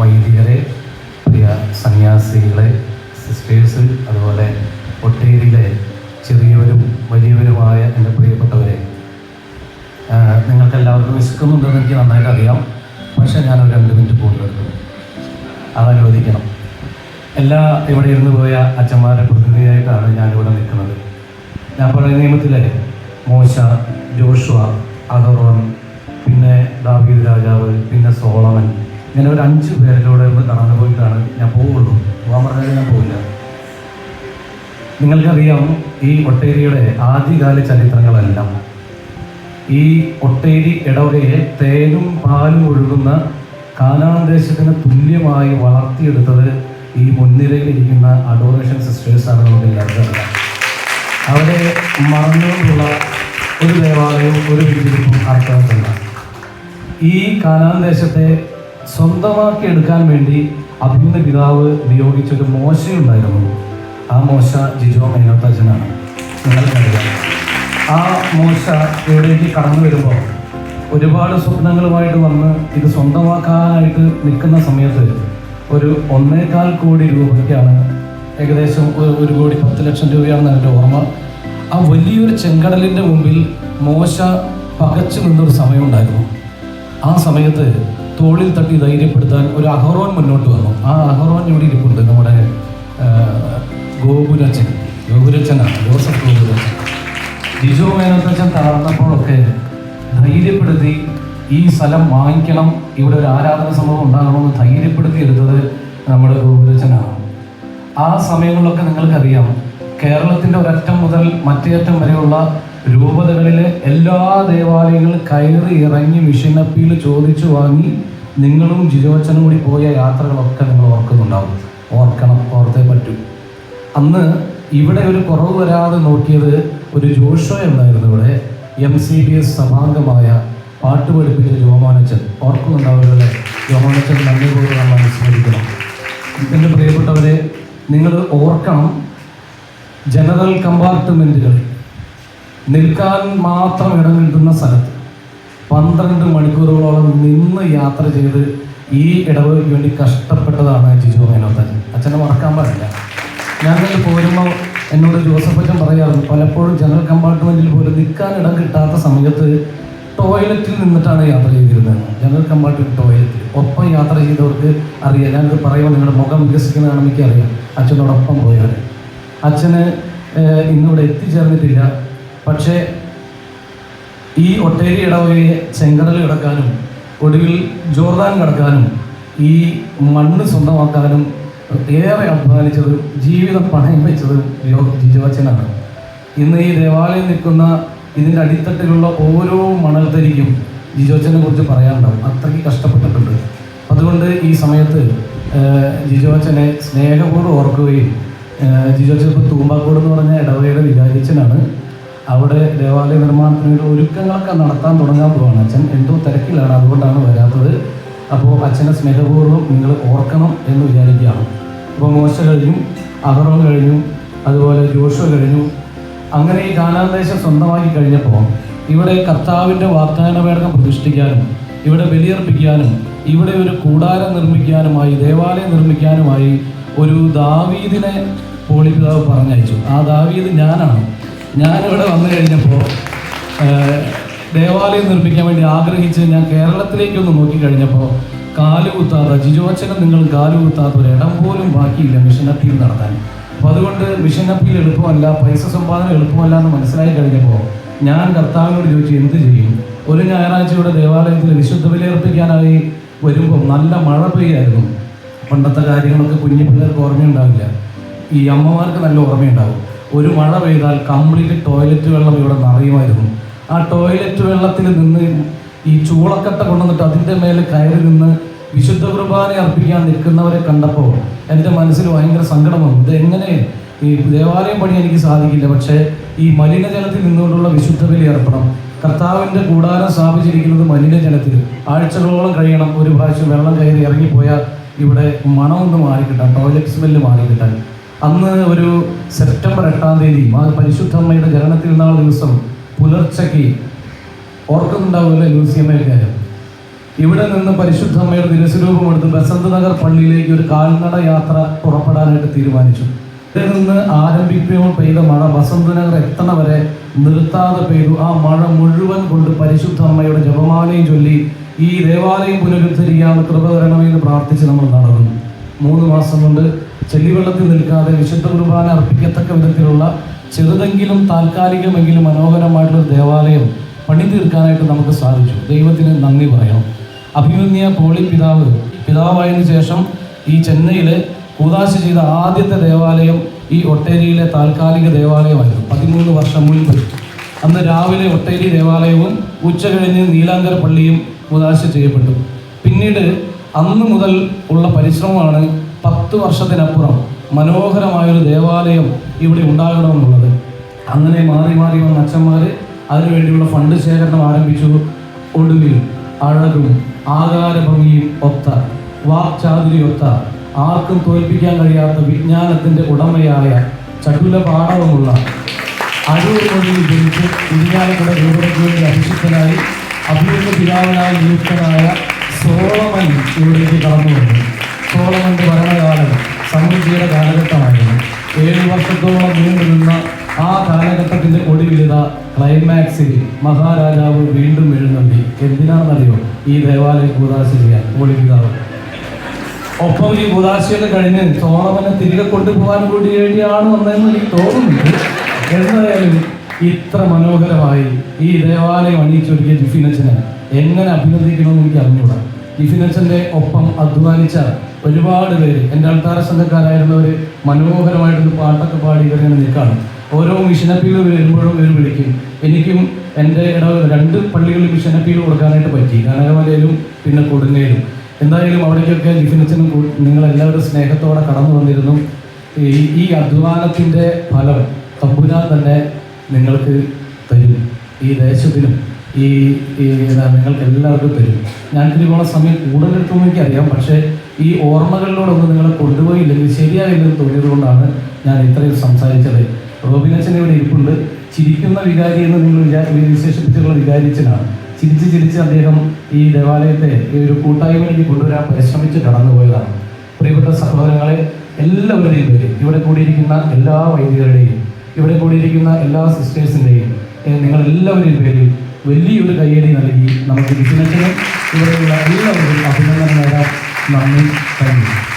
വൈദികരെ, പ്രിയ സന്യാസികളെ, സിസ്റ്റേഴ്സ്, അതുപോലെ ഒട്ടേരിയിലെ ചെറിയവരും വലിയവരുമായ എൻ്റെ പ്രിയപ്പെട്ടവരെ, നിങ്ങൾക്കെല്ലാവർക്കും വിശക്കുന്നുണ്ടെന്ന് എനിക്ക് നന്നായിട്ട് അറിയാം. പക്ഷേ ഞാനൊരു 2 മിനിറ്റ് കൂടുതൽ എടുക്കും, അതനുവദിക്കണം. ഇവിടെ ഇരുന്ന് പോയ അച്ഛന്മാരുടെ പ്രതിനിധിയായിട്ടാണ് ഞാനിവിടെ നിൽക്കുന്നത്. ഞാൻ പഴയ നിയമത്തിലെ മോശ, ജോഷുവ, അഹറോൻ, പിന്നെ ദാവീദ് രാജാവ്, പിന്നെ സോളമൻ, ഇങ്ങനെ ഒരു 5 പേരിലൂടെ ഒന്ന് കടന്നു പോയിട്ടാണ് ഞാൻ പോവുള്ളൂ. പോകാൻ പറഞ്ഞാൽ ഞാൻ പോവില്ല. നിങ്ങൾക്കറിയാം, ഈ ഒട്ടേരിയുടെ ആദ്യകാല ചരിത്രങ്ങളെല്ലാം ഈ ഒട്ടേരി ഇടവകയെ തേനും പാലും ഒഴുകുന്ന കാനാൻ ദേശത്തിന് തുല്യമായി വളർത്തിയെടുത്തത് ഈ മുൻനിരയിലിരിക്കുന്ന അഡോറേഷൻ സിസ്റ്റേഴ്സാണ്. നമുക്ക് എല്ലാവർക്കും അറിയാം. അവരെ മറന്നുകൊണ്ടുള്ള ഒരു ദേവാലയവും ഒരു വിരിപ്പും ആർക്കാത്തില്ല. ഈ കാനാൻ ദേശത്തെ സ്വന്തമാക്കി എടുക്കാൻ വേണ്ടി അഭിമന്യ പിതാവ് നിയോഗിച്ചൊരു മോശയുണ്ടായിരുന്നു. ആ മോശ ജിജോ മേനോത്തച്ഛനാണ്. നിങ്ങൾക്കറിയാം, ആ മോശ ഇവിടേക്ക് കടന്നു വരുമ്പോൾ ഒരുപാട് സ്വപ്നങ്ങളുമായിട്ട് വന്ന് ഇത് സ്വന്തമാക്കാനായിട്ട് നിൽക്കുന്ന സമയത്ത് ഒരു 1.25 കോടി രൂപയ്ക്കാണ്, ഏകദേശം 1,10,00,000 രൂപയാണെന്ന് എൻ്റെ ഓർമ്മ. ആ വലിയൊരു ചെങ്കടലിൻ്റെ മുമ്പിൽ മോശ പകച്ചു നിന്നൊരു സമയമുണ്ടായിരുന്നു. ആ സമയത്ത് തോളിൽ തട്ടി ധൈര്യപ്പെടുത്താൻ ഒരു അഹറോൻ മുന്നോട്ട് വന്നു. ആ അഹറോൻ ഇവിടെ ഇരിപ്പുണ്ട്, നമ്മുടെ ഗോകുലച്ചനാണ്, ജോസഫ് ഗോകുലച്ചൻ. ജിജോ മേനോത്തച്ഛൻ തളർന്നപ്പോഴൊക്കെ ധൈര്യപ്പെടുത്തി ഈ സ്ഥലം വാങ്ങിക്കണം, ഇവിടെ ഒരു ആരാധന സംഭവം ഉണ്ടാകണമെന്ന് ധൈര്യപ്പെടുത്തി എടുത്തത് നമ്മുടെ ഗോകുലച്ചനാണ്. ആ സമയങ്ങളിലൊക്കെ നിങ്ങൾക്കറിയാം, കേരളത്തിൻ്റെ ഒരറ്റം മുതൽ മറ്റേ അറ്റം വരെയുള്ള രൂപതകളിലെ എല്ലാ ദേവാലയങ്ങളും കയറി ഇറങ്ങി മിഷൻ അപ്പീൽ ചോദിച്ചു വാങ്ങി നിങ്ങളും ജിജോച്ചനും കൂടി പോയ യാത്രകളൊക്കെ നിങ്ങൾ ഓർക്കുന്നുണ്ടാവും. ഓർത്തേ പറ്റൂ. അന്ന് ഇവിടെ ഒരു കുറവ് വരാതെ നോക്കിയത് ഒരു ജോഷോ എന്നായിരുന്നു. ഇവിടെ MCBS സഭാംഗമായ പാട്ട് പഠിപ്പിച്ച ജോമോനച്ചൻ, ഓർക്കുന്നുണ്ടാവുമല്ലേ? ജോമോനച്ചൻ നന്ദിപൂർവ്വം നമ്മൾ അനുസ്മരിക്കണം. എൻ്റെ പ്രിയപ്പെട്ടവരെ, നിങ്ങൾ ഓർക്കണം, ജനറൽ കമ്പാർട്ട്മെൻറ്റുകൾ നിൽക്കാൻ മാത്രം ഇടം കിട്ടുന്ന സ്ഥലത്ത് 12 മണിക്കൂറുകളോളം നിന്ന് യാത്ര ചെയ്ത് ഈ ഇടവകയ്ക്ക് വേണ്ടി കഷ്ടപ്പെട്ടതാണ് ജിജോ മേനോത്തച്ഛൻ. അച്ഛനെ മറക്കാൻ പാടില്ല. ഞാനതിൽ പോരുമ്പോൾ എന്നോട് ജോസഫ് അച്ഛൻ പറയാറുണ്ട്, പലപ്പോഴും ജനറൽ കമ്പാർട്ട്മെൻറ്റിൽ പോലും നിൽക്കാൻ ഇടം കിട്ടാത്ത സമയത്ത് ടോയ്ലറ്റിൽ നിന്നിട്ടാണ് യാത്ര ചെയ്തിരുന്നത്. ജനറൽ കമ്പാർട്ട്മെൻറ്റ് ടോയ്ലറ്റിൽ ഒപ്പം യാത്ര ചെയ്തവർക്ക് അറിയാം. ഞാനത് പറയുമ്പോൾ നിങ്ങളുടെ മുഖം വികസിക്കുന്നതാണ് എനിക്കറിയാം. അച്ഛനോടൊപ്പം പോയവർ. അച്ഛന് ഇന്നിവിടെ എത്തിച്ചേർന്നിട്ടില്ല. പക്ഷേ ഈ ഒട്ടേരി ഇടവകയെ ചെങ്കടൽ കിടക്കാനും ഒടുവിൽ ജോർദാൻ കിടക്കാനും ഈ മണ്ണ് സ്വന്തമാക്കാനും ഏറെ അധ്വാനിച്ചത്, ജീവിതം പണയം വെച്ചത് ജിജോച്ചനാണ്. ഇന്ന് ഈ ദേവാലയം നിൽക്കുന്ന ഇതിൻ്റെ അടിത്തട്ടിലുള്ള ഓരോ മണൽത്തരിക്കും ജിജോച്ചനെ കുറിച്ച് പറയാനുണ്ടാവും. അത്രയ്ക്ക് കഷ്ടപ്പെട്ടിട്ടുണ്ട്. അതുകൊണ്ട് ഈ സമയത്ത് ജിജോച്ചനെ സ്നേഹപൂർവ്വം ഓർക്കുകയും, ജിജോച്ചൻ ഇപ്പോൾ തൂമ്പാക്കോട് എന്ന് പറഞ്ഞ ഇടവകയുടെ വികാരിച്ചനാണ്. അവിടെ ദേവാലയ നിർമ്മാണത്തിന് ഒരുക്കങ്ങളൊക്കെ നടത്താൻ തുടങ്ങാൻ പോവാണ്. അച്ഛൻ എന്തോ തിരക്കിലാണ്, അതുകൊണ്ടാണ് വരാത്തത്. അപ്പോൾ അച്ഛനെ സ്നേഹപൂർവ്വം നിങ്ങൾ ഓർക്കണം എന്ന് വിചാരിക്കുകയാണ്. അപ്പോൾ മോശ കഴിഞ്ഞു, അഹറോൻ കഴിഞ്ഞു, അതുപോലെ ജോഷുവ കഴിഞ്ഞു. അങ്ങനെ ഈ കാനാൻ ദേശം സ്വന്തമാക്കി കഴിഞ്ഞപ്പോൾ ഇവിടെ കർത്താവിൻ്റെ വാഗ്ദാന പേടകം പ്രതിഷ്ഠിക്കാനും ഇവിടെ ബലിയർപ്പിക്കാനും ഇവിടെ ഒരു കൂടാരം നിർമ്മിക്കാനുമായി, ദേവാലയം നിർമ്മിക്കാനുമായി ഒരു ദാവീദിനെ പോളിപിതാവ് പറഞ്ഞയച്ചു. ആ ദാവീദ് ഞാനാണ്. ഞാനിവിടെ വന്നു കഴിഞ്ഞപ്പോൾ ദേവാലയം നിർമ്മിക്കാൻ വേണ്ടി ആഗ്രഹിച്ച് ഞാൻ കേരളത്തിലേക്കൊന്ന് നോക്കിക്കഴിഞ്ഞപ്പോൾ കാലുകുത്താത്ത, ജിജോച്ചനും നിങ്ങൾ കാലുകുത്താത്ത ഒരിടം പോലും ബാക്കിയില്ല മിഷൻ അപ്പീൽ നടത്താൻ. അപ്പോൾ അതുകൊണ്ട് മിഷൻ അപ്പീൽ എളുപ്പമല്ല, പൈസ സമ്പാദനം എളുപ്പമല്ല എന്ന് മനസ്സിലായി കഴിഞ്ഞപ്പോൾ ഞാൻ കർത്താവിനോട് ചോദിച്ചു, എന്ത് ചെയ്യും? ഒരു ഞായറാഴ്ചയുടെ ദേവാലയത്തിൽ വിശുദ്ധ ബലിയർപ്പിക്കാനായി വരുമ്പോൾ നല്ല മഴ പെയ്യായിരുന്നു. പണ്ടത്തെ കാര്യങ്ങളൊക്കെ കുഞ്ഞു പിള്ളേർക്ക് ഓർമ്മയുണ്ടാവില്ല, ഈ അമ്മമാർക്ക് നല്ല ഓർമ്മയുണ്ടാവും. ഒരു മഴ പെയ്താൽ കംപ്ലീറ്റ് ടോയ്ലറ്റ് വെള്ളം ഇവിടെ നിറയുമായിരുന്നു. ആ ടോയ്ലറ്റ് വെള്ളത്തിൽ നിന്ന് ഈ ചൂളക്കട്ട കൊണ്ടുവന്നിട്ട് അതിൻ്റെ മേലെ കയറി നിന്ന് വിശുദ്ധ കുർബാന അർപ്പിക്കാൻ നിൽക്കുന്നവരെ കണ്ടപ്പോൾ എൻ്റെ മനസ്സിൽ ഭയങ്കര സങ്കടം വന്നു. ഇതെങ്ങനെ ഈ ദേവാലയം പണി എനിക്ക് സാധിക്കില്ല, പക്ഷേ ഈ മലിനജലത്തിൽ നിന്നുകൊണ്ടുള്ള വിശുദ്ധ ബലി അർപ്പണം, കർത്താവിൻ്റെ കൂടാരം സ്ഥാപിച്ചിരിക്കുന്നത് മലിനജലത്തിൽ ആഴ്ചകളോളം കഴിയണം. ഒരു പ്രാവശ്യം വെള്ളം കയറി ഇറങ്ങിപ്പോയാൽ ഇവിടെ മണമൊന്ന് മാറിക്കിട്ടാൻ, ടോയ്ലറ്റ് സ്മെല്ല് മാറിക്കിട്ടാൻ. അന്ന് ഒരു സെപ്റ്റംബർ 8-ാം തീയതി പരിശുദ്ധമ്മയുടെ ജനനത്തിരുന്നാൾ ദിവസം പുലർച്ചയ്ക്ക്, ഓർക്കുന്നുണ്ടാവില്ല ലൂസിയമ്മക്കാരും, ഇവിടെ നിന്ന് പരിശുദ്ധ അമ്മയുടെ തിരുസ്വരൂപമെടുത്ത് ബസന്ത് നഗർ പള്ളിയിലേക്ക് ഒരു കാൽനട യാത്ര പുറപ്പെടാനായിട്ട് തീരുമാനിച്ചു. ഇവിടെ നിന്ന് ആരംഭിക്കുമ്പോൾ പെയ്ത മഴ ബസന്ത് നഗർ എത്തണ വരെ നിർത്താതെ പെയ്തു. ആ മഴ മുഴുവൻ കൊണ്ട് പരിശുദ്ധ അമ്മയുടെ ജപമാലയും ചൊല്ലി ഈ ദേവാലയം പുനരുദ്ധരിക്കാനുള്ള കൃപ തരണമെന്ന് പ്രാർത്ഥിച്ച് നമ്മൾ നടന്നു. 3 മാസം കൊണ്ട് ചെല്ലിവെള്ളത്തിൽ നിൽക്കാതെ വിശുദ്ധ കുർബാന അർപ്പിക്കത്തക്ക വിധത്തിലുള്ള ചെറുതെങ്കിലും താൽക്കാലികമെങ്കിലും മനോഹരമായിട്ടുള്ള ദേവാലയം പണി തീർക്കാനായിട്ട് നമുക്ക് സാധിച്ചു. ദൈവത്തിന് നന്ദി പറയണം. അഭിമന്യ പോളി പിതാവായതിനു ശേഷം ഈ ചെന്നൈയിലെ കൂദാശ ചെയ്ത ആദ്യത്തെ ദേവാലയം ഈ ഒട്ടേരിയിലെ താൽക്കാലിക ദേവാലയമായിരുന്നു. 13 വർഷം മുൻപ്. അന്ന് രാവിലെ ഒട്ടേരി ദേവാലയവും ഉച്ച കഴിഞ്ഞ് നീലാങ്കര പള്ളിയും കൂദാശ ചെയ്യപ്പെട്ടു. പിന്നീട് അന്ന് മുതൽ ഉള്ള പരിശ്രമമാണ് 10 വർഷത്തിനപ്പുറം മനോഹരമായൊരു ദേവാലയം ഇവിടെ ഉണ്ടാകണമെന്നുള്ളത്. അങ്ങനെ മാറി മാറി വന്ന അച്ഛന്മാർ അതിനുവേണ്ടിയുള്ള ഫണ്ട് ശേഖരണം ആരംഭിച്ചു. ഒടുവിൽ അഴകും ആകാരഭംഗിയും ഒത്ത, വാക്ചാതുര്യൊത്ത, ആർക്കും തോൽപ്പിക്കാൻ കഴിയാത്ത വിജ്ഞാനത്തിൻ്റെ ഉടമയായ ചടുല പാടവമുള്ള അരൂർ മൊഴിയിൽ ജനിച്ച് ഇരിഞ്ഞാലക്കുട രൂപതയ്ക്ക് വേണ്ടി അഭിഷിക്തനായി അഭിമന്യ പിതാവിനായി നിയുക്തനായ സോളമൻ ഇവിടേക്ക് കടന്നു വന്നു. സോളമൻ്റെ ഭരണകാലം സമൃദ്ധിയുടെ കാലഘട്ടമായിരുന്നു. 7 വർഷത്തോളം നീണ്ടുനിന്ന ആ കാലഘട്ടത്തിൻ്റെ ഒടുവിലിത ക്ലൈമാക്സിൽ മഹാരാജാവ് വീണ്ടും എഴുന്നള്ളി. എന്തിനാണെന്നറിയോ? ഈ ദേവാലയം കൂദാശ ചെയ്യാൻ പോളി പിതാവ്. ഒപ്പം ഈ കൂദാശയൊക്കെ കഴിഞ്ഞ് സോളമനെ തിരികെ കൊണ്ടുപോകാൻ കൂടി വേണ്ടിയാണ് വന്നതെന്ന് എനിക്ക് തോന്നുന്നുണ്ട്. എന്തായാലും ഇത്ര മനോഹരമായി ഈ ദേവാലയം അണിയിച്ചൊരുക്കിയ ജിഫിനച്ചനെ എങ്ങനെ അഭിനന്ദിക്കണമെന്ന് എനിക്ക് അറിഞ്ഞൂടാ. ജിഫിനച്ചൻ്റെ ഒപ്പം അധ്വാനിച്ച ഒരുപാട് പേര്, എൻ്റെ അൾത്താര സംഘക്കാരായിരുന്നവർ മനോഹരമായിട്ടൊരു പാട്ടൊക്കെ പാടി ഇവരിങ്ങനെ നിൽക്കുകയാണ്. ഓരോ മിഷനപ്പീൽ വരുമ്പോഴും ഇവർ വിളിക്കും. എനിക്കും എൻ്റെ 2 പള്ളികളിൽ മിഷനപ്പീൽ കൊടുക്കാനായിട്ട് പറ്റി, കനകമലയിലും പിന്നെ കൊടുങ്ങയിലും. എന്തായാലും അവിടേക്കൊക്കെ ജിഫിനച്ചനും നിങ്ങളെല്ലാവരും സ്നേഹത്തോടെ കടന്നു വന്നിരുന്നു. ഈ അധ്വാനത്തിൻ്റെ ഫലം തമ്പുരാൻ തന്നെ നിങ്ങൾക്ക് തരും. ഈ ദേശത്തിനും നിങ്ങൾക്ക് എല്ലാവർക്കും തരും. ഞാൻ തിരുവോണ സമയം കൂടുതലെടുത്തെന്ന് എനിക്കറിയാം. പക്ഷേ ഈ ഓർമ്മകളിലൂടൊന്നും നിങ്ങളെ കൊണ്ടുപോയില്ലെങ്കിൽ ശരിയായില്ലെന്ന് തോന്നിയത് കൊണ്ടാണ് ഞാൻ ഇത്രയും സംസാരിച്ചത്. റോബിനച്ചൻ ഇവിടെ ഇരിപ്പുണ്ട്. ചിരിക്കുന്ന വികാരി എന്ന് നിങ്ങൾ വിശേഷിപ്പിച്ചുള്ള വികാരിച്ചനാണ്. ചിരിച്ച് അദ്ദേഹം ഈ ദേവാലയത്തെ ഈ ഒരു കൂട്ടായ്മയിലേക്ക് കൊണ്ടുവരാൻ പരിശ്രമിച്ച് കടന്നുപോയതാണ്. പ്രിയപ്പെട്ട സഹോദരങ്ങളെ, എല്ലാവരുടെയും പേര്, ഇവിടെ കൂടിയിരിക്കുന്ന എല്ലാ വൈദികരുടെയും ഇവിടെ കൂടിയിരിക്കുന്ന എല്ലാ സിസ്റ്റേഴ്സിൻ്റെയും നിങ്ങളെല്ലാവരുടെയും പേരിൽ വലിയൊരു കയ്യടി നൽകി നമുക്ക് ജിഫിനച്ചനും ഇവിടെയുള്ള എല്ലാവരും അഭിനന്ദനം നേടാൻ നന്ദി. Thank you.